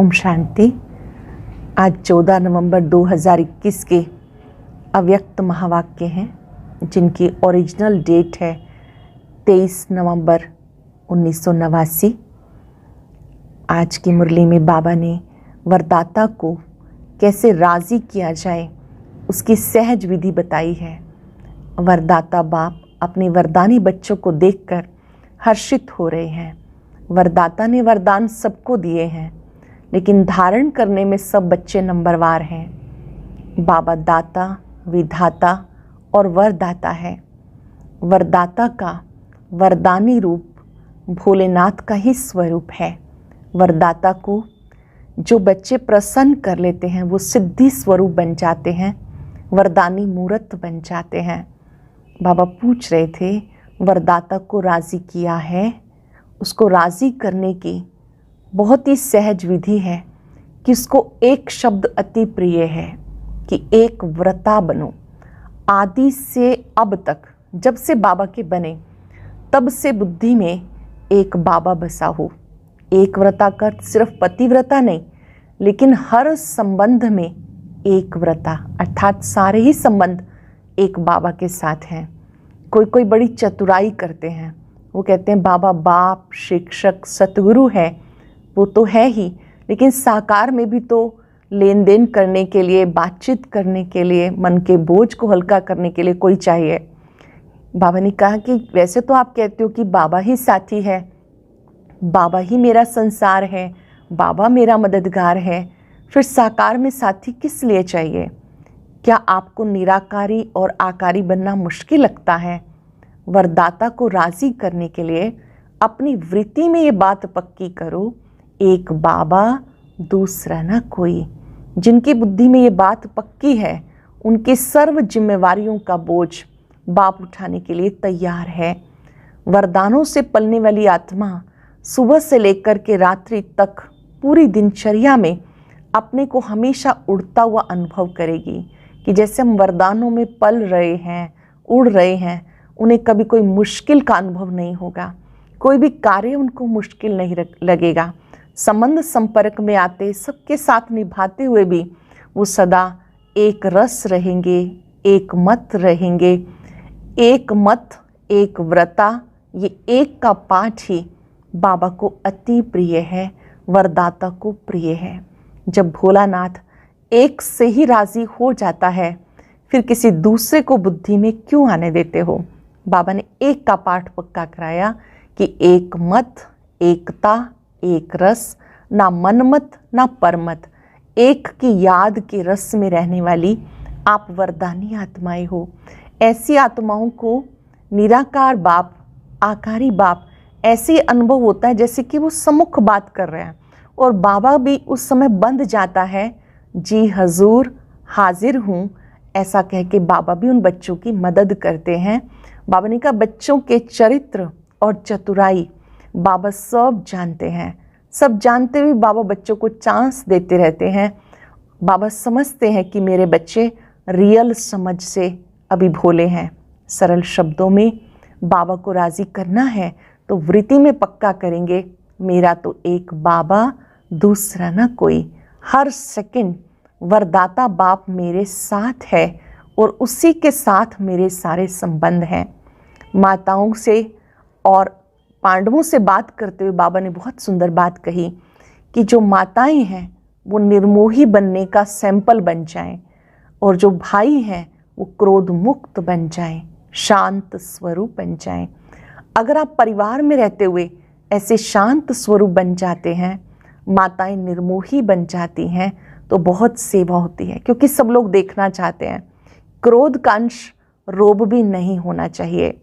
ओम शांति। आज 14 नवंबर 2021 के अव्यक्त महावाक्य हैं जिनकी ओरिजिनल डेट है 23 नवंबर 1989। आज की मुरली में बाबा ने वरदाता को कैसे राज़ी किया जाए उसकी सहज विधि बताई है। वरदाता बाप अपने वरदानी बच्चों को देखकर हर्षित हो रहे हैं। वरदाता ने वरदान सबको दिए हैं, लेकिन धारण करने में सब बच्चे नंबरवार हैं। बाबा दाता, विधाता और वरदाता है। वरदाता का वरदानी रूप भोलेनाथ का ही स्वरूप है। वरदाता को जो बच्चे प्रसन्न कर लेते हैं वो सिद्धि स्वरूप बन जाते हैं, वरदानी मूर्त बन जाते हैं। बाबा पूछ रहे थे वरदाता को राज़ी किया है। उसको राज़ी करने की बहुत ही सहज विधि है कि उसको एक शब्द अति प्रिय है कि एक व्रता बनो। आदि से अब तक जब से बाबा के बने तब से बुद्धि में एक बाबा बसा हो। एक व्रता का सिर्फ पतिव्रता नहीं, लेकिन हर संबंध में एक व्रता, अर्थात सारे ही संबंध एक बाबा के साथ हैं। कोई बड़ी चतुराई करते हैं। वो कहते हैं बाबा बाप, शिक्षक, सतगुरु है। वो तो है ही, लेकिन साकार में भी तो लेन देन करने के लिए, बातचीत करने के लिए, मन के बोझ को हल्का करने के लिए कोई चाहिए। बाबा ने कहा कि वैसे तो आप कहते हो कि बाबा ही साथी है, बाबा ही मेरा संसार है, बाबा मेरा मददगार है, फिर साकार में साथी किस लिए चाहिए? क्या आपको निराकारी और आकारी बनना मुश्किल लगता है? वरदाता को राज़ी करने के लिए अपनी वृत्ति में ये बात पक्की करो, एक बाबा दूसरा ना कोई। जिनकी बुद्धि में ये बात पक्की है उनकी सर्व जिम्मेवारियों का बोझ बाप उठाने के लिए तैयार है। वरदानों से पलने वाली आत्मा सुबह से लेकर के रात्रि तक पूरी दिनचर्या में अपने को हमेशा उड़ता हुआ अनुभव करेगी कि जैसे हम वरदानों में पल रहे हैं, उड़ रहे हैं। उन्हें कभी कोई मुश्किल का अनुभव नहीं होगा, कोई भी कार्य उनको मुश्किल नहीं लगेगा। संबंध संपर्क में आते सबके साथ निभाते हुए भी वो सदा एक रस रहेंगे, एक मत रहेंगे। एक मत, एक व्रता, ये एक का पाठ ही बाबा को अति प्रिय है, वरदाता को प्रिय है। जब भोलानाथ एक से ही राज़ी हो जाता है, फिर किसी दूसरे को बुद्धि में क्यों आने देते हो? बाबा ने एक का पाठ पक्का कराया कि एक मत, एकता, एक रस, ना मनमत ना परमत, एक की याद के रस में रहने वाली आप वरदानी आत्माएं हो। ऐसी आत्माओं को निराकार बाप, आकारी बाप ऐसे अनुभव होता है जैसे कि वो सम्मुख बात कर रहे हैं, और बाबा भी उस समय बंध जाता है। जी हजूर, हाजिर हूँ, ऐसा कह के बाबा भी उन बच्चों की मदद करते हैं। बाबा ने कहा बच्चों के चरित्र और चतुराई बाबा सब जानते हैं। सब जानते हुए बाबा बच्चों को चांस देते रहते हैं। बाबा समझते हैं कि मेरे बच्चे रियल समझ से अभी भोले हैं। सरल शब्दों में बाबा को राज़ी करना है तो वृत्ति में पक्का करेंगे, मेरा तो एक बाबा, दूसरा ना कोई। हर सेकंड वरदाता बाप मेरे साथ है और उसी के साथ मेरे सारे संबंध हैं। माताओं से और पांडवों से बात करते हुए बाबा ने बहुत सुंदर बात कही कि जो माताएं हैं वो निर्मोही बनने का सैंपल बन जाएं, और जो भाई हैं वो क्रोध मुक्त बन जाएं, शांत स्वरूप बन जाएं। अगर आप परिवार में रहते हुए ऐसे शांत स्वरूप बन जाते हैं, माताएं निर्मोही बन जाती हैं, तो बहुत सेवा होती है, क्योंकि सब लोग देखना चाहते हैं। क्रोध का अंश रोब भी नहीं होना चाहिए।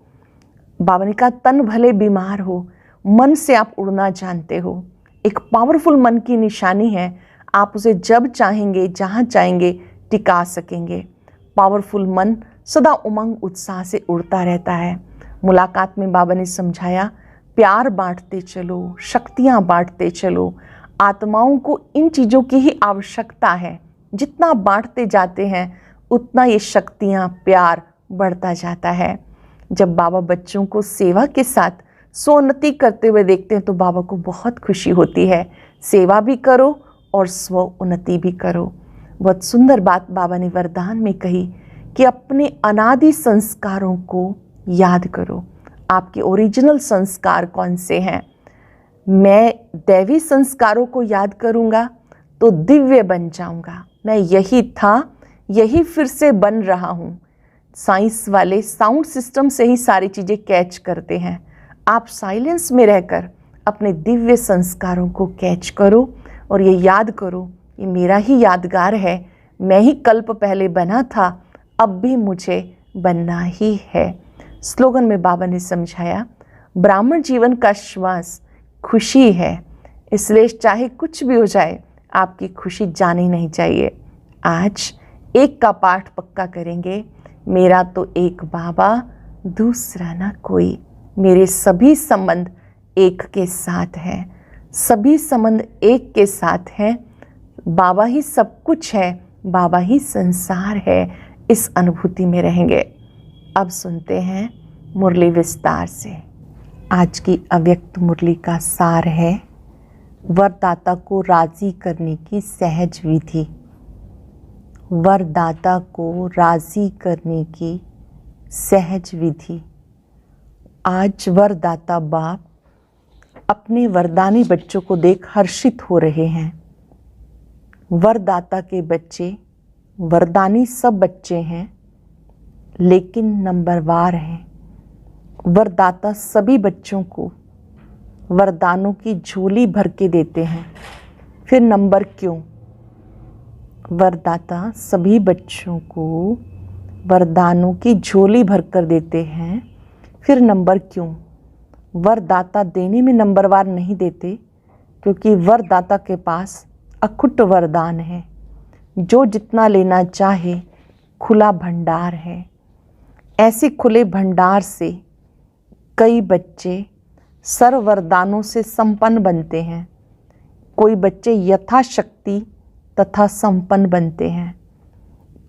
बाबा ने कहा तन भले बीमार हो, मन से आप उड़ना जानते हो। एक पावरफुल मन की निशानी है, आप उसे जब चाहेंगे, जहाँ चाहेंगे टिका सकेंगे। पावरफुल मन सदा उमंग उत्साह से उड़ता रहता है। मुलाकात में बाबा ने समझाया प्यार बांटते चलो, शक्तियाँ बांटते चलो। आत्माओं को इन चीज़ों की ही आवश्यकता है। जितना बांटते जाते हैं उतना ये शक्तियाँ, प्यार बढ़ता जाता है। जब बाबा बच्चों को सेवा के साथ सोन्नति करते हुए देखते हैं तो बाबा को बहुत खुशी होती है। सेवा भी करो और स्व उन्नति भी करो। बहुत सुंदर बात बाबा ने वरदान में कही कि अपने अनादि संस्कारों को याद करो। आपके ओरिजिनल संस्कार कौन से हैं? मैं दैवी संस्कारों को याद करूँगा तो दिव्य बन जाऊँगा। मैं यही था, यही फिर से बन रहा हूँ। साइंस वाले साउंड सिस्टम से ही सारी चीज़ें कैच करते हैं। आप साइलेंस में रहकर अपने दिव्य संस्कारों को कैच करो और ये याद करो, ये मेरा ही यादगार है, मैं ही कल्प पहले बना था, अब भी मुझे बनना ही है। स्लोगन में बाबा ने समझाया, ब्राह्मण जीवन का श्वास खुशी है, इसलिए चाहे कुछ भी हो जाए आपकी खुशी जानी नहीं चाहिए। आज एक का पाठ पक्का करेंगे, मेरा तो एक बाबा दूसरा ना कोई। मेरे सभी संबंध एक के साथ हैं, सभी संबंध एक के साथ हैं। बाबा ही सब कुछ है, बाबा ही संसार है। इस अनुभूति में रहेंगे। अब सुनते हैं मुरली विस्तार से। आज की अव्यक्त मुरली का सार है वरदाता को राजी करने की सहज विधि। वरदाता को राजी करने की सहज विधि। आज वरदाता बाप अपने वरदानी बच्चों को देख हर्षित हो रहे हैं। वरदाता के बच्चे वरदानी सब बच्चे हैं, लेकिन नंबरवार हैं। वरदाता सभी बच्चों को वरदानों की झोली भर के देते हैं, फिर नंबर क्यों? वरदाता सभी बच्चों को वरदानों की झोली भर कर देते हैं, फिर नंबर क्यों? वरदाता देने में नंबरवार नहीं देते, क्योंकि वरदाता के पास अखुट वरदान है। जो जितना लेना चाहे खुला भंडार है। ऐसे खुले भंडार से कई बच्चे सर्व वरदानों से संपन्न बनते हैं। कोई बच्चे यथाशक्ति तथा संपन्न बनते हैं।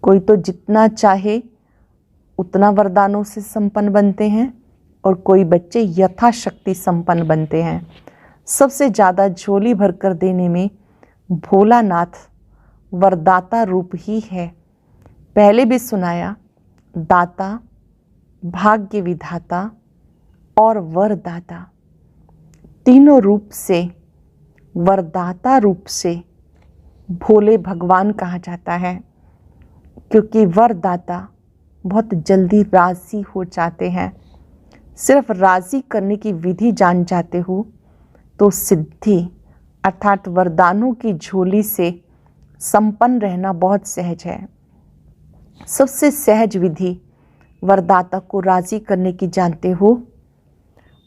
कोई तो जितना चाहे उतना वरदानों से संपन्न बनते हैं और कोई बच्चे यथाशक्ति संपन्न बनते हैं। सबसे ज़्यादा झोली भरकर देने में भोलानाथ वरदाता रूप ही है। पहले भी सुनाया, दाता, भाग्य विधाता और वरदाता, तीनों रूप से वरदाता रूप से भोले भगवान कहा जाता है, क्योंकि वरदाता बहुत जल्दी राज़ी हो जाते हैं। सिर्फ राज़ी करने की विधि जान जाते हो तो सिद्धि अर्थात वरदानों की झोली से संपन्न रहना बहुत सहज है। सबसे सहज विधि वरदाता को राज़ी करने की जानते हो?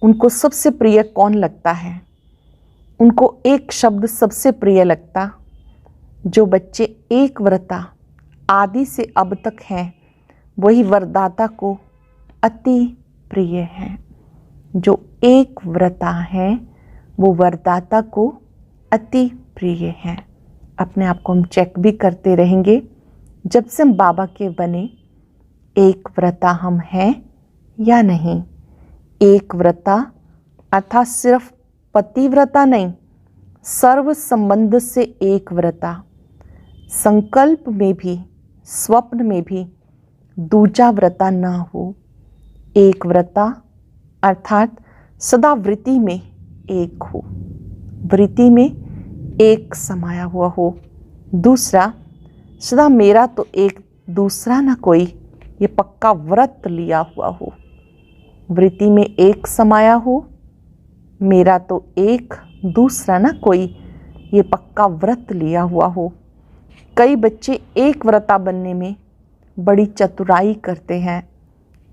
उनको सबसे प्रिय कौन लगता है? उनको एक शब्द सबसे प्रिय लगता। जो बच्चे एक व्रता आदि से अब तक हैं, वही वरदाता को अति प्रिय हैं। जो एक व्रता हैं वो वरदाता को अति प्रिय हैं। अपने आप को हम चेक भी करते रहेंगे। जब से हम बाबा के बने, एक व्रता हम हैं या नहीं? एक व्रता अर्थात सिर्फ पतिव्रता नहीं, सर्व संबंध से एक व्रता। संकल्प में भी स्वप्न में भी दूजा व्रता ना हो। एक व्रता अर्थात सदा वृत्ति में एक हो, वृत्ति में एक समाया हुआ हो। दूसरा, सदा मेरा तो एक दूसरा ना कोई, ये पक्का व्रत लिया हुआ हो। वृत्ति में एक समाया हो, मेरा तो एक दूसरा ना कोई, ये पक्का व्रत लिया हुआ हो। कई बच्चे एक व्रता बनने में बड़ी चतुराई करते हैं।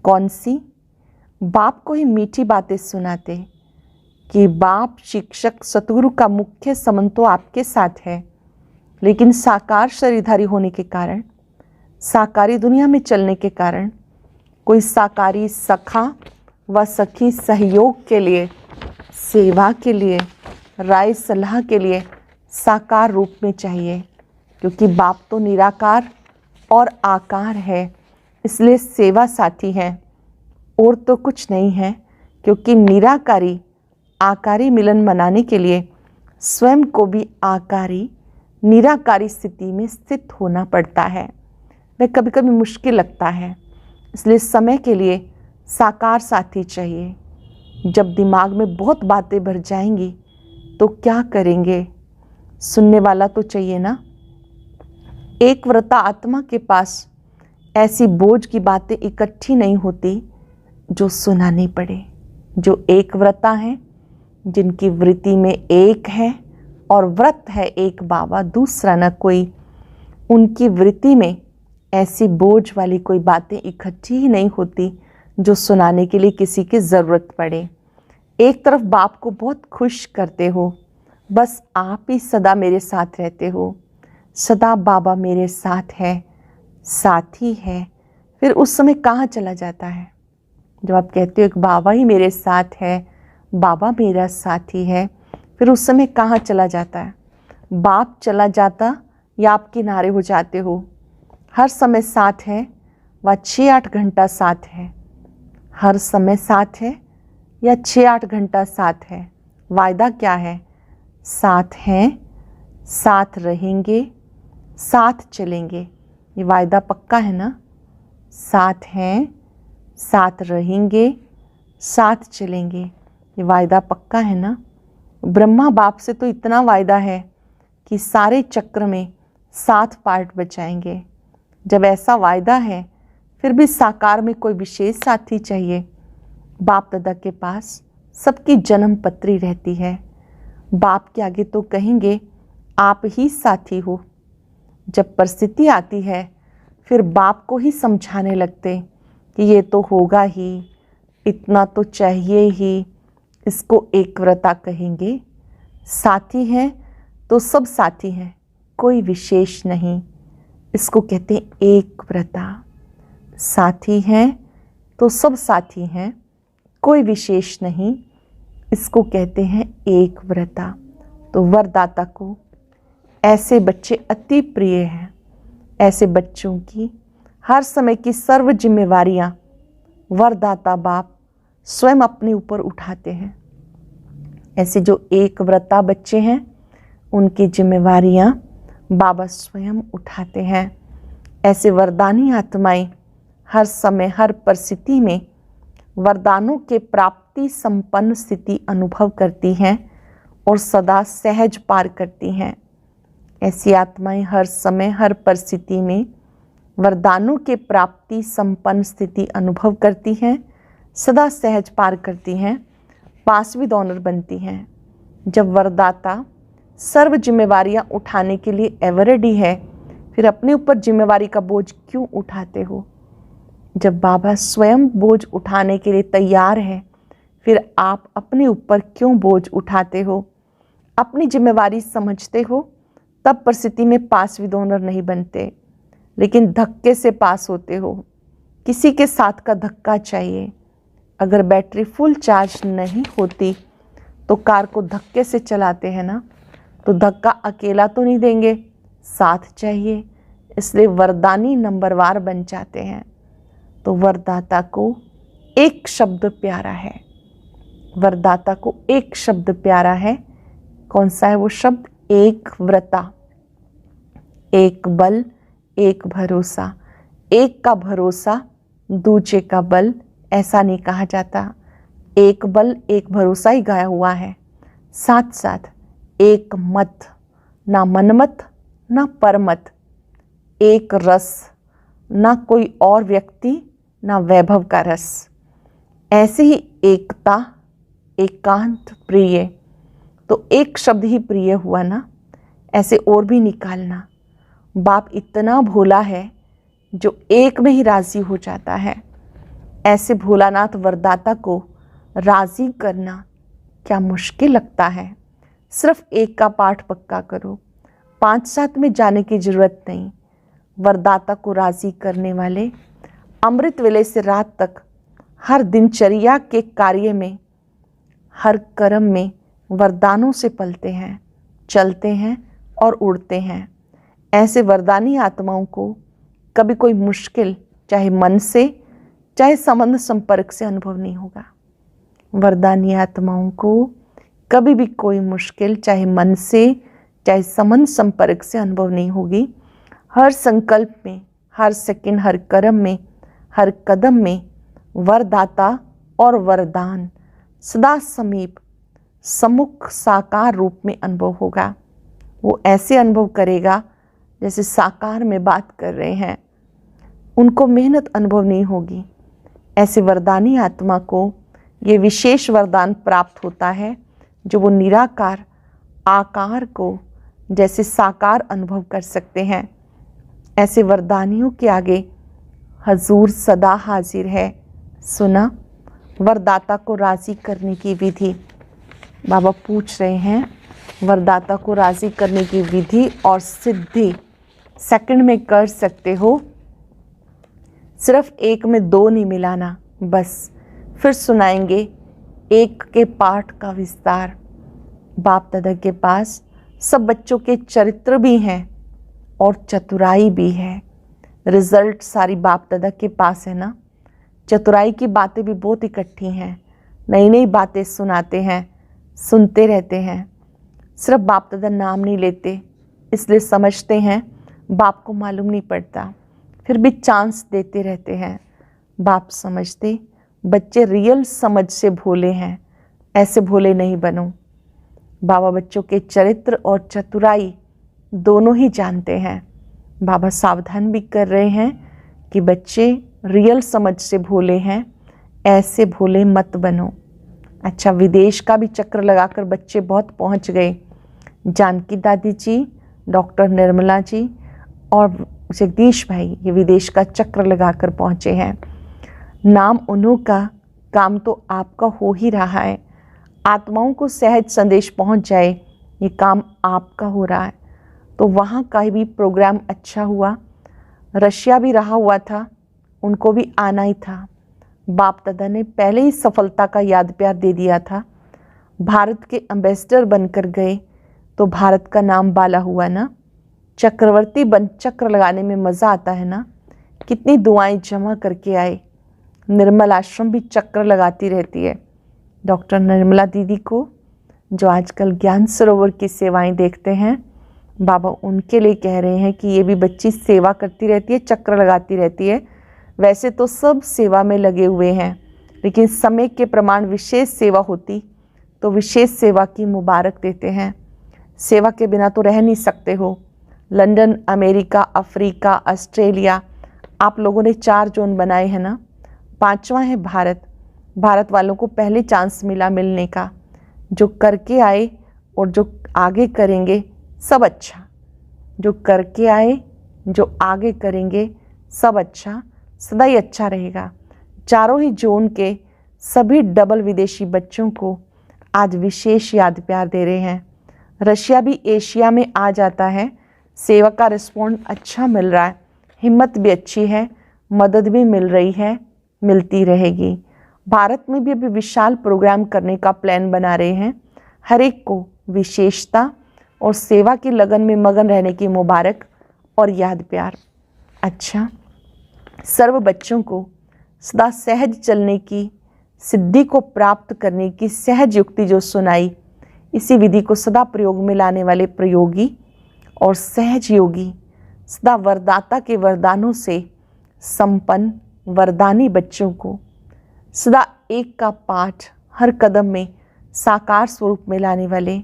कौन सी? बाप को ही मीठी बातें सुनाते कि बाप, शिक्षक, सतगुरु का मुख्य संबंध तो आपके साथ है, लेकिन साकार शरीरधारी होने के कारण, साकारी दुनिया में चलने के कारण कोई साकारी सखा व सखी सहयोग के लिए, सेवा के लिए, राय सलाह के लिए साकार रूप में चाहिए, क्योंकि बाप तो निराकार और आकार है, इसलिए सेवा साथी है और तो कुछ नहीं है। क्योंकि निराकारी आकारी मिलन मनाने के लिए स्वयं को भी आकारी निराकारी स्थिति में स्थित होना पड़ता है। वह कभी कभी मुश्किल लगता है, इसलिए समय के लिए साकार साथी चाहिए। जब दिमाग में बहुत बातें भर जाएंगी तो क्या करेंगे? सुनने वाला तो चाहिए ना। एक व्रता आत्मा के पास ऐसी बोझ की बातें इकट्ठी नहीं होती जो सुनानी पड़े। जो एक व्रता हैं, जिनकी वृत्ति में एक है और व्रत है एक बाबा, दूसरा न कोई, उनकी वृत्ति में ऐसी बोझ वाली कोई बातें इकट्ठी ही नहीं होती जो सुनाने के लिए किसी की ज़रूरत पड़े। एक तरफ बाप को बहुत खुश करते हो, बस आप ही सदा मेरे साथ रहते हो, सदा बाबा मेरे साथ है, साथी है। फिर उस समय कहाँ चला जाता है? जब आप कहते हो कि बाबा ही मेरे साथ है, बाबा मेरा साथी है, फिर उस समय कहाँ चला जाता है? बाप चला जाता या आप किनारे हो जाते हो? हर समय साथ है व 6-8 घंटा साथ है? हर समय साथ है या 6-8 घंटा साथ है? वायदा क्या है? साथ हैं, साथ रहेंगे, साथ चलेंगे। ये वायदा पक्का है ना? साथ हैं, साथ रहेंगे, साथ चलेंगे। ये वायदा पक्का है ना? ब्रह्मा बाप से तो इतना वायदा है कि सारे चक्र में 7 पार्ट बचाएंगे। जब ऐसा वायदा है, फिर भी साकार में कोई विशेष साथी चाहिए। बाप दादा के पास सबकी जन्म पत्री रहती है। बाप के आगे तो कहेंगे आप ही साथी हो। जब परिस्थिति आती है, फिर बाप को ही समझाने लगते कि ये तो होगा ही, इतना तो चाहिए ही, इसको एक व्रता कहेंगे। साथी हैं तो सब साथी हैं, कोई विशेष नहीं, इसको कहते हैं एक व्रता। साथी हैं तो सब साथी हैं, कोई विशेष नहीं, इसको कहते हैं एक व्रता। तो वरदाता को ऐसे बच्चे अति प्रिय हैं। ऐसे बच्चों की हर समय की सर्व जिम्मेवारियां वरदाता बाप स्वयं अपने ऊपर उठाते हैं। ऐसे जो एक व्रता बच्चे हैं, उनकी जिम्मेवारियां बाबा स्वयं उठाते हैं। ऐसे वरदानी आत्माएं हर समय हर परिस्थिति में वरदानों के प्राप्ति संपन्न स्थिति अनुभव करती हैं और सदा सहज पार करती हैं। ऐसी आत्माएं हर समय हर परिस्थिति में वरदानों के प्राप्ति संपन्न स्थिति अनुभव करती हैं, सदा सहज पार करती हैं, पास विद ऑनर बनती हैं। जब वरदाता सर्व जिम्मेवारियां उठाने के लिए एवर रेडी है, फिर अपने ऊपर जिम्मेवारी का बोझ क्यों उठाते हो? जब बाबा स्वयं बोझ उठाने के लिए तैयार है, फिर आप अपने ऊपर क्यों बोझ उठाते हो? अपनी जिम्मेवारी समझते हो, तब परिस्थिति में पास विद ऑनर नहीं बनते, लेकिन धक्के से पास होते हो। किसी के साथ का धक्का चाहिए। अगर बैटरी फुल चार्ज नहीं होती तो कार को धक्के से चलाते हैं ना, तो धक्का अकेला तो नहीं देंगे, साथ चाहिए। इसलिए वरदानी नंबरवार बन जाते हैं। तो वरदाता को एक शब्द प्यारा है। वरदाता को एक शब्द प्यारा है। कौन सा है वो शब्द? एक व्रता। एक बल, एक भरोसा। एक का भरोसा, दूजे का बल, ऐसा नहीं कहा जाता। एक बल एक भरोसा ही गाया हुआ है। साथ साथ एक मत, ना मनमत ना परमत। एक रस, ना कोई और व्यक्ति ना वैभव का रस। ऐसे ही एकता, एकांत प्रिय। तो एक शब्द ही प्रिय हुआ ना, ऐसे और भी निकालना। बाप इतना भोला है जो एक में ही राजी हो जाता है। ऐसे भोलानाथ वरदाता को राजी करना क्या मुश्किल लगता है? सिर्फ एक का पाठ पक्का करो, 5-7 में जाने की जरूरत नहीं। वरदाता को राजी करने वाले अमृत वेले से रात तक हर दिनचर्या के कार्य में, हर कर्म में वरदानों से पलते हैं, चलते हैं और उड़ते हैं। ऐसे वरदानी आत्माओं को कभी कोई मुश्किल, चाहे मन से चाहे संबंध संपर्क से, अनुभव नहीं होगा। वरदानी आत्माओं को कभी भी कोई मुश्किल, चाहे मन से चाहे संबंध संपर्क से अनुभव नहीं होगी। हर संकल्प में, हर सेकंड, हर कर्म में, हर कदम में वरदाता और वरदान सदा समीप, सम्मुख, साकार रूप में अनुभव होगा। वो ऐसे अनुभव करेगा जैसे साकार में बात कर रहे हैं। उनको मेहनत अनुभव नहीं होगी। ऐसे वरदानी आत्मा को ये विशेष वरदान प्राप्त होता है जो वो निराकार आकार को जैसे साकार अनुभव कर सकते हैं। ऐसे वरदानियों के आगे हजूर सदा हाजिर है। सुना, वरदाता को राज़ी करने की विधि। बाबा पूछ रहे हैं वरदाता को राज़ी करने की विधि और सिद्धि सेकंड में कर सकते हो, सिर्फ एक में दो नहीं मिलाना। बस फिर सुनाएंगे एक के पाठ का विस्तार। बाप दादा के पास सब बच्चों के चरित्र भी हैं और चतुराई भी है। रिजल्ट सारी बाप दादा के पास है ना। चतुराई की बातें भी बहुत इकट्ठी हैं, नई नई बातें सुनाते हैं, सुनते रहते हैं। सिर्फ बाप दादा नाम नहीं लेते, इसलिए समझते हैं बाप को मालूम नहीं पड़ता, फिर भी चांस देते रहते हैं। बाप समझते बच्चे रियल समझ से भोले हैं, ऐसे भोले नहीं बनो। बाबा बच्चों के चरित्र और चतुराई दोनों ही जानते हैं। बाबा सावधान भी कर रहे हैं कि बच्चे रियल समझ से भोले हैं, ऐसे भोले मत बनो। अच्छा, विदेश का भी चक्र लगाकर बच्चे बहुत पहुंच गए। जानकी दादी जी, डॉक्टर निर्मला जी और जगदीश भाई ये विदेश का चक्र लगाकर पहुंचे हैं। नाम उन्हों का, काम तो आपका हो ही रहा है। आत्माओं को सहज संदेश पहुंच जाए, ये काम आपका हो रहा है। तो वहाँ का भी प्रोग्राम अच्छा हुआ। रशिया भी रहा हुआ था, उनको भी आना ही था। बाप दादा ने पहले ही सफलता का याद प्यार दे दिया था। भारत के एम्बेसडर बनकर गए तो भारत का नाम बाला हुआ ना। चक्रवर्ती बन चक्र लगाने में मज़ा आता है ना। कितनी दुआएं जमा करके आए। निर्मल आश्रम भी चक्र लगाती रहती है। डॉक्टर निर्मला दीदी को जो आजकल ज्ञान सरोवर की सेवाएं देखते हैं, बाबा उनके लिए कह रहे हैं कि ये भी बच्ची सेवा करती रहती है, चक्र लगाती रहती है। वैसे तो सब सेवा में लगे हुए हैं, लेकिन समय के प्रमाण विशेष सेवा होती तो विशेष सेवा की मुबारक देते हैं। सेवा के बिना तो रह नहीं सकते हो। लंदन, अमेरिका, अफ्रीका, ऑस्ट्रेलिया, आप लोगों ने 4 जोन बनाए हैं ना। 5वां है भारत। भारत वालों को पहले चांस मिला मिलने का। जो करके आए और जो आगे करेंगे सब अच्छा। जो करके आए, जो आगे करेंगे सब अच्छा, सदा ही अच्छा रहेगा। चारों ही जोन के सभी डबल विदेशी बच्चों को आज विशेष याद प्यार दे रहे हैं। रशिया भी एशिया में आ जाता है। सेवा का रिस्पॉन्ड अच्छा मिल रहा है, हिम्मत भी अच्छी है, मदद भी मिल रही है, मिलती रहेगी। भारत में भी अभी विशाल प्रोग्राम करने का प्लान बना रहे हैं। हर एक को विशेषता और सेवा की लगन में मगन रहने की मुबारक और याद प्यार। अच्छा, सर्व बच्चों को सदा सहज चलने की सिद्धि को प्राप्त करने की सहज युक्ति जो सुनाई, इसी विधि को सदा प्रयोग में लाने वाले प्रयोगी और सहज योगी, सदा वरदाता के वरदानों से संपन्न वरदानी बच्चों को सदा एक का पाठ हर कदम में साकार स्वरूप में लाने वाले,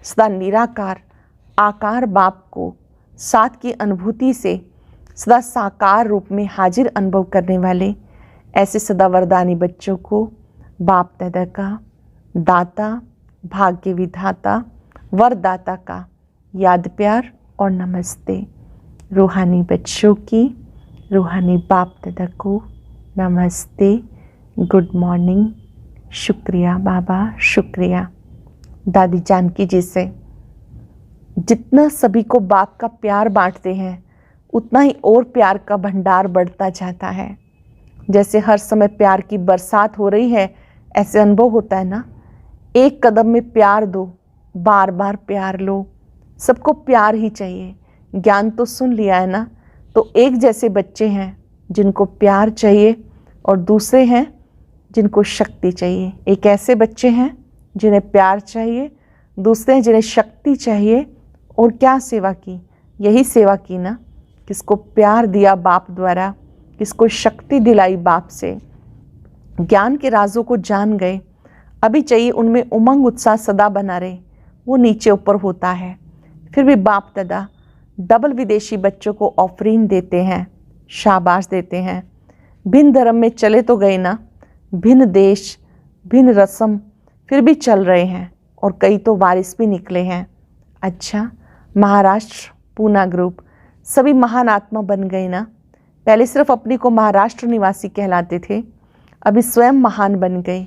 सदा निराकार आकार बाप को साथ की अनुभूति से सदा साकार रूप में हाजिर अनुभव करने वाले, ऐसे सदा वरदानी बच्चों को बाप दादा का दाता, भाग्य विधाता, वरदाता का याद प्यार और नमस्ते। रूहानी बच्चों की रूहानी बाप दादा को नमस्ते, गुड मॉर्निंग, शुक्रिया बाबा, शुक्रिया। दादी जानकी जी से जितना सभी को बाप का प्यार बांटते हैं, उतना ही और प्यार का भंडार बढ़ता जाता है। जैसे हर समय प्यार की बरसात हो रही है, ऐसे अनुभव होता है ना। एक कदम में प्यार दो, बार बार प्यार लो। सबको प्यार ही चाहिए। ज्ञान तो सुन लिया है ना। तो एक जैसे बच्चे हैं जिनको प्यार चाहिए और दूसरे हैं जिनको शक्ति चाहिए। एक ऐसे बच्चे हैं जिन्हें प्यार चाहिए, दूसरे हैं जिन्हें शक्ति चाहिए और क्या सेवा की? यही सेवा की ना, किसको प्यार दिया बाप द्वारा, किसको शक्ति दिलाई बाप से, ज्ञान के राजों को जान गए। अभी चाहिए उनमें उमंग उत्साह सदा बना रहे, वो नीचे ऊपर होता है। फिर भी बाप दादा डबल विदेशी बच्चों को ऑफरिंग देते हैं, शाबाश देते हैं। भिन्न धर्म में चले तो गए ना, भिन्न देश भिन्न रस्म, फिर भी चल रहे हैं और कई तो वारिस भी निकले हैं। अच्छा, महाराष्ट्र पूना ग्रुप सभी महान आत्मा बन गए ना। पहले सिर्फ अपने को महाराष्ट्र निवासी कहलाते थे, अभी स्वयं महान बन गए।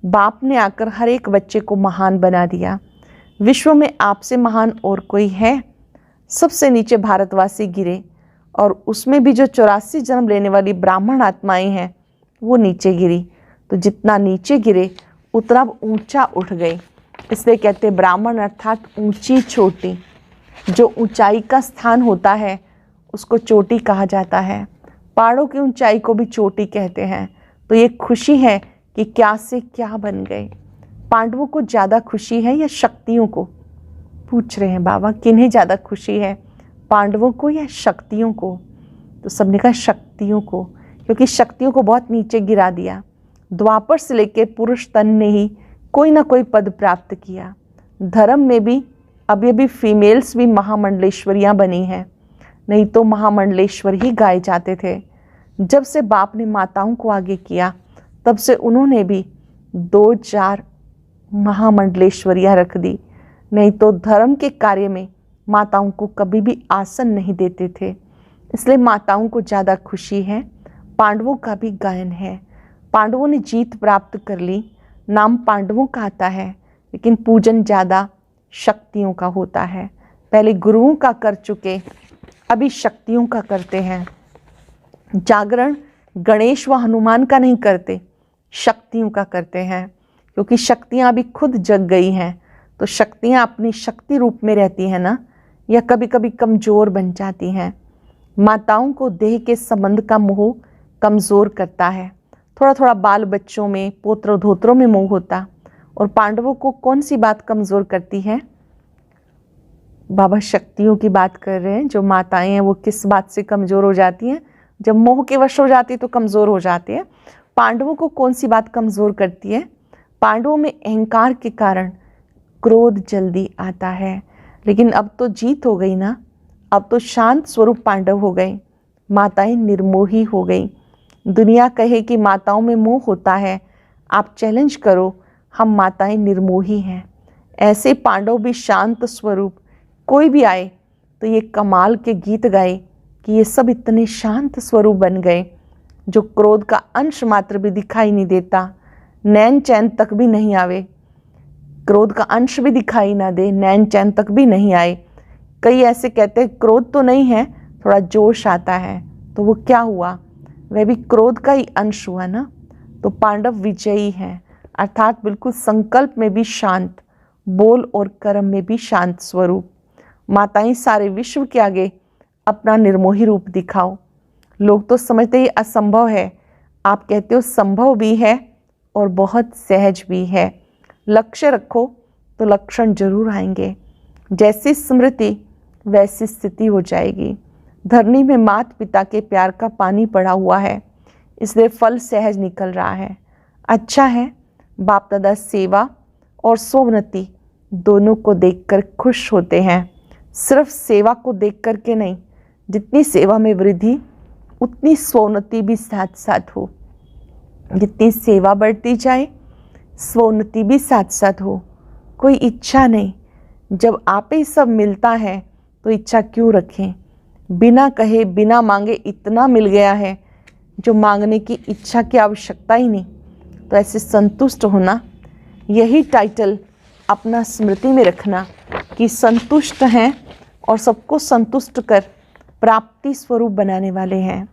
बाप ने आकर हर एक बच्चे को महान बना दिया। विश्व में आपसे महान और कोई है? सबसे नीचे भारतवासी गिरे और उसमें भी जो 84 जन्म लेने वाली ब्राह्मण आत्माएं हैं वो नीचे गिरी। तो जितना नीचे गिरे उतना ऊंचा उठ गए, इसलिए कहते ब्राह्मण अर्थात ऊंची चोटी। जो ऊंचाई का स्थान होता है उसको चोटी कहा जाता है। पहाड़ों की ऊंचाई को भी चोटी कहते हैं। तो ये खुशी है कि क्या से क्या बन गए। पांडवों को ज़्यादा खुशी है या शक्तियों को? पूछ रहे हैं बाबा, किन्हें ज़्यादा खुशी है, पांडवों को या शक्तियों को? तो सबने कहा शक्तियों को, क्योंकि शक्तियों को बहुत नीचे गिरा दिया। द्वापर से लेकर पुरुष तन ने ही कोई ना कोई पद प्राप्त किया। धर्म में भी अभी फीमेल्स भी महामंडलेश्वरियाँ बनी हैं, नहीं तो महामंडलेश्वर ही गाए जाते थे। जब से बाप ने माताओं को आगे किया तब से उन्होंने भी 2-4 महामंडलेश्वरियाँ रख दी, नहीं तो धर्म के कार्य में माताओं को कभी भी आसन नहीं देते थे। इसलिए माताओं को ज़्यादा खुशी है। पांडवों का भी गायन है। पांडवों ने जीत प्राप्त कर ली, नाम पांडवों का आता है, लेकिन पूजन ज़्यादा शक्तियों का होता है। पहले गुरुओं का कर चुके, अभी शक्तियों का करते हैं। जागरण गणेश व हनुमान का नहीं करते, शक्तियों का करते हैं, क्योंकि शक्तियाँ अभी खुद जग गई हैं। तो शक्तियाँ अपनी शक्ति रूप में रहती हैं ना, या कभी कभी कमज़ोर बन जाती हैं। माताओं को देह के संबंध का मोह कमज़ोर करता है। थोड़ा थोड़ा बाल बच्चों में, पोत्र धोत्रों में मोह होता। और पांडवों को कौन सी बात कमज़ोर करती है? बाबा शक्तियों की बात कर रहे हैं। जो माताएं हैं वो किस बात से कमज़ोर हो जाती हैं? जब मोह के वश हो जाती है तो कमज़ोर हो जाती है। पांडवों को कौन सी बात कमज़ोर करती है? पांडवों में अहंकार के कारण क्रोध जल्दी आता है। लेकिन अब तो जीत हो गई ना, अब तो शांत स्वरूप पांडव हो गए। माताएं निर्मोही हो गई। दुनिया कहे कि माताओं में मोह होता है, आप चैलेंज करो, हम माताएं निर्मोही हैं। ऐसे पांडव भी शांत स्वरूप, कोई भी आए तो ये कमाल के गीत गाए कि ये सब इतने शांत स्वरूप बन गए, जो क्रोध का अंश मात्र भी दिखाई नहीं देता, नैन चैन तक भी नहीं आवे। क्रोध का अंश भी दिखाई ना दे, नैन चैन तक भी नहीं आए। कई ऐसे कहते हैं क्रोध तो नहीं है, थोड़ा जोश आता है, तो वो क्या हुआ? वह भी क्रोध का ही अंश हुआ ना। तो पांडव विजयी हैं, अर्थात बिल्कुल संकल्प में भी शांत, बोल और कर्म में भी शांत स्वरूप। माताएं सारे विश्व के आगे अपना निर्मोही रूप दिखाओ। लोग तो समझते ही असंभव है, आप कहते हो संभव भी है और बहुत सहज भी है। लक्ष्य रखो तो लक्षण जरूर आएंगे। जैसी स्मृति वैसी स्थिति हो जाएगी। धरनी में माता पिता के प्यार का पानी पड़ा हुआ है, इसलिए फल सहज निकल रहा है। अच्छा है, बाप दादा सेवा और सोवनति दोनों को देखकर खुश होते हैं। सिर्फ सेवा को देख कर के नहीं, जितनी सेवा में वृद्धि उतनी स्वोन्नति भी साथ साथ हो। जितनी सेवा बढ़ती जाए स्वोन्नति भी साथ साथ हो। कोई इच्छा नहीं, जब आप ही सब मिलता है तो इच्छा क्यों रखें? बिना कहे बिना मांगे इतना मिल गया है जो मांगने की इच्छा की आवश्यकता ही नहीं। तो ऐसे संतुष्ट होना, यही टाइटल अपना स्मृति में रखना कि संतुष्ट हैं और सबको संतुष्ट कर प्राप्ति स्वरूप बनाने वाले हैं।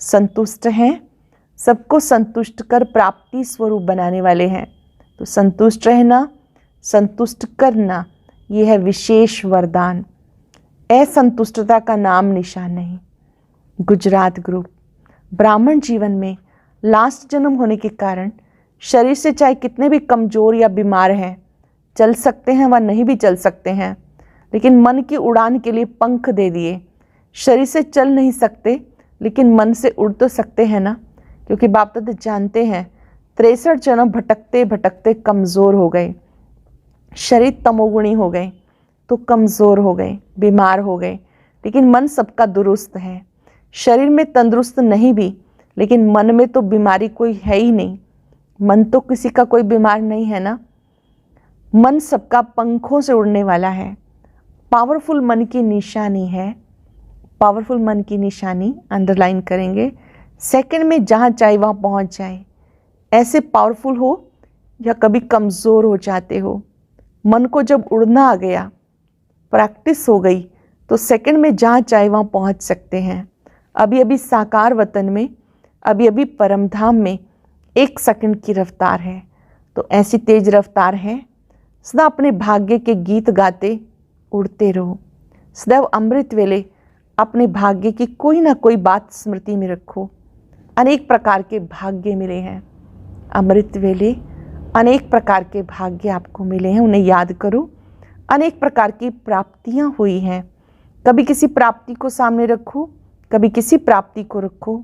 संतुष्ट हैं, सबको संतुष्ट कर प्राप्ति स्वरूप बनाने वाले हैं। तो संतुष्ट रहना, संतुष्ट करना, यह है विशेष वरदान। असंतुष्टता का नाम निशान नहीं। गुजरात ग्रुप ब्राह्मण जीवन में लास्ट जन्म होने के कारण शरीर से चाहे कितने भी कमज़ोर या बीमार हैं, चल सकते हैं व नहीं भी चल सकते हैं, लेकिन मन की उड़ान के लिए पंख दे दिए। शरीर से चल नहीं सकते लेकिन मन से उड़ तो सकते हैं ना, क्योंकि बाप दादा जानते हैं 63 जन्म भटकते भटकते कमज़ोर हो गए, शरीर तमोगुणी हो गए तो कमज़ोर हो गए, बीमार हो गए। लेकिन मन सबका दुरुस्त है, शरीर में तंदुरुस्त नहीं भी, लेकिन मन में तो बीमारी कोई है ही नहीं। मन तो किसी का कोई बीमार नहीं है ना। मन सबका पंखों से उड़ने वाला है। पावरफुल मन की निशानी है, पावरफुल मन की निशानी अंडरलाइन करेंगे। सेकंड में जहाँ चाहे वहाँ पहुँच जाए। ऐसे पावरफुल हो या कभी कमज़ोर हो जाते हो, मन को जब उड़ना आ गया, प्रैक्टिस हो गई, तो सेकंड में जहाँ चाहे वहाँ पहुँच सकते हैं। अभी अभी साकार वतन में, अभी अभी परमधाम में 1 सेकंड की रफ्तार है। तो ऐसी तेज रफ्तार है, सदा अपने भाग्य के गीत गाते उड़ते रहो। सदैव अमृत वेले अपने भाग्य की कोई ना कोई बात स्मृति में रखो। अनेक प्रकार के भाग्य मिले हैं, अमृत वेले अनेक प्रकार के भाग्य आपको मिले हैं, उन्हें याद करो। अनेक प्रकार की प्राप्तियां हुई हैं, कभी किसी प्राप्ति को सामने रखो, कभी किसी प्राप्ति को रखो,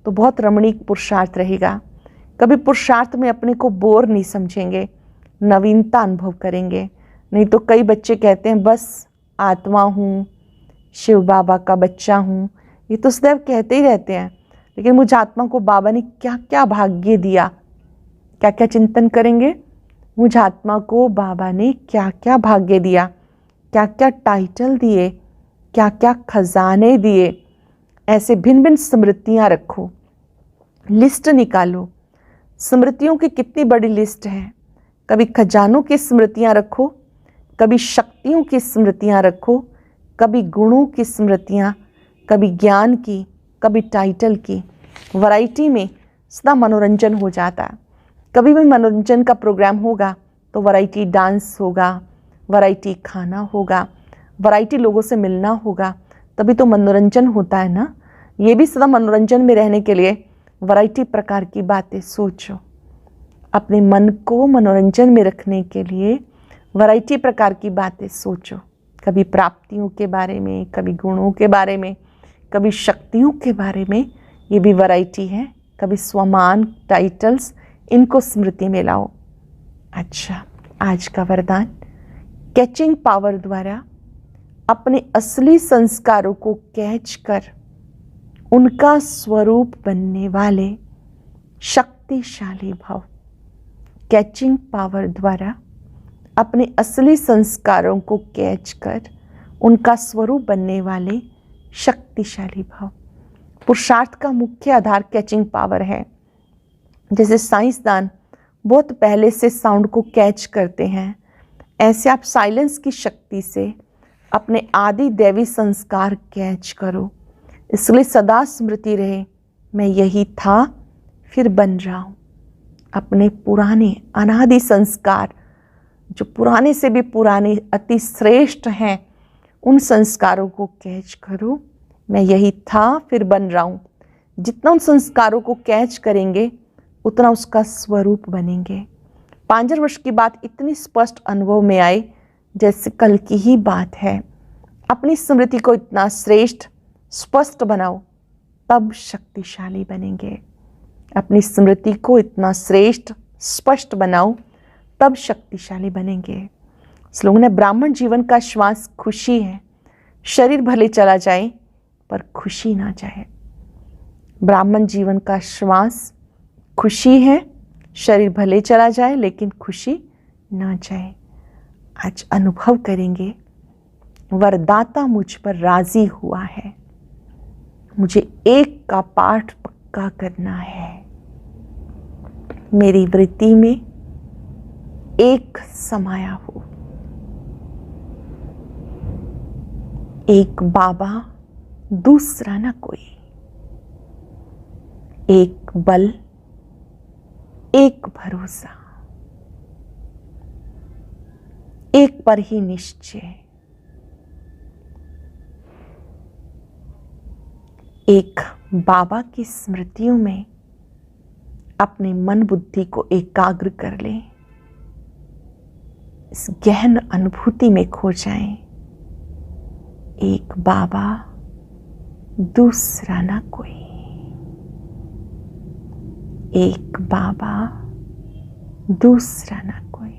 तो बहुत रमणीक पुरुषार्थ रहेगा। कभी पुरुषार्थ में अपने को बोर नहीं समझेंगे, नवीनता अनुभव करेंगे। नहीं तो कई बच्चे कहते हैं बस आत्मा हूँ, शिव बाबा का बच्चा हूँ, ये तो सदैव कहते ही रहते हैं। लेकिन मुझ आत्मा को बाबा ने क्या क्या भाग्य दिया, क्या क्या चिंतन करेंगे। मुझ आत्मा को बाबा ने क्या क्या भाग्य दिया, क्या क्या टाइटल दिए, क्या क्या खजाने दिए। ऐसे भिन्न भिन्न स्मृतियाँ रखो, लिस्ट निकालो। स्मृतियों की कितनी बड़ी लिस्ट है। कभी खजानों की स्मृतियाँ रखो, कभी शक्तियों की स्मृतियाँ रखो, कभी गुणों की स्मृतियाँ, कभी ज्ञान की, कभी टाइटल की। वैरायटी में सदा मनोरंजन हो जाता है। कभी भी मनोरंजन का प्रोग्राम होगा तो वैरायटी डांस होगा, वैरायटी खाना होगा, वैरायटी लोगों से मिलना होगा, तभी तो मनोरंजन होता है ना। ये भी सदा मनोरंजन में रहने के लिए वैरायटी प्रकार की बातें सोचो। अपने मन को मनोरंजन में रखने के लिए वैरायटी प्रकार की बातें सोचो। कभी प्राप्तियों के बारे में, कभी गुणों के बारे में, कभी शक्तियों के बारे में, ये भी वैरायटी है। कभी स्वमान, टाइटल्स, इनको स्मृति में लाओ। अच्छा, आज का वरदान, कैचिंग पावर द्वारा अपने असली संस्कारों को कैच कर उनका स्वरूप बनने वाले शक्तिशाली भव। कैचिंग पावर द्वारा अपने असली संस्कारों को कैच कर उनका स्वरूप बनने वाले शक्तिशाली भव। पुरुषार्थ का मुख्य आधार कैचिंग पावर है। जैसे साइंसदान बहुत पहले से साउंड को कैच करते हैं, ऐसे आप साइलेंस की शक्ति से अपने आदि दैवी संस्कार कैच करो। इसलिए सदा स्मृति रहे, मैं यही था फिर बन रहा हूँ। अपने पुराने अनादि संस्कार, जो पुराने से भी पुराने अति श्रेष्ठ हैं, उन संस्कारों को कैच करो। मैं यही था फिर बन रहा हूँ। जितना उन संस्कारों को कैच करेंगे उतना उसका स्वरूप बनेंगे। 5 वर्ष की बात इतनी स्पष्ट अनुभव में आए जैसे कल की ही बात है। अपनी स्मृति को इतना श्रेष्ठ स्पष्ट बनाओ, तब शक्तिशाली बनेंगे। अपनी स्मृति को इतना श्रेष्ठ स्पष्ट बनाओ, तब शक्तिशाली बनेंगे। श्लोक ने ब्राह्मण जीवन का श्वास खुशी है, शरीर भले चला जाए पर खुशी ना जाए। ब्राह्मण जीवन का श्वास खुशी है, शरीर भले चला जाए लेकिन खुशी ना जाए। आज अनुभव करेंगे, वरदाता मुझ पर राजी हुआ है, मुझे एक का पाठ पक्का करना है। मेरी वृत्ति में एक समाया हो, एक बाबा दूसरा ना कोई, एक बल एक भरोसा, एक पर ही निश्चय, एक बाबा की स्मृतियों में अपने मन बुद्धि को एकाग्र कर लें, इस गहन अनुभूति में खो जाएं। एक बाबा दूसरा ना कोई, एक बाबा दूसरा ना कोई।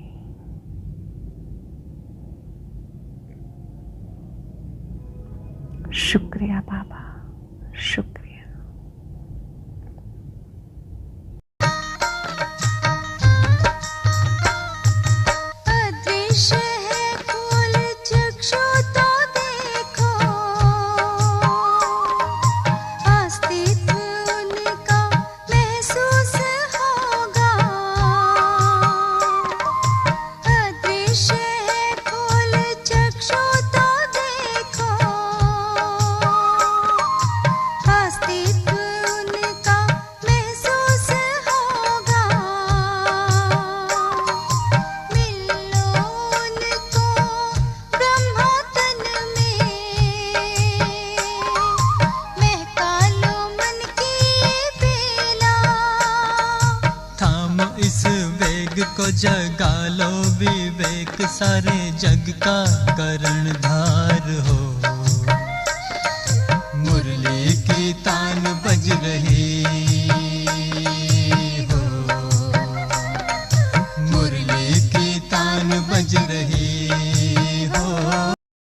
शुक्रिया बाबा, शुक्रिया। जगा लो विवेक, सारे जग का करणधार हो।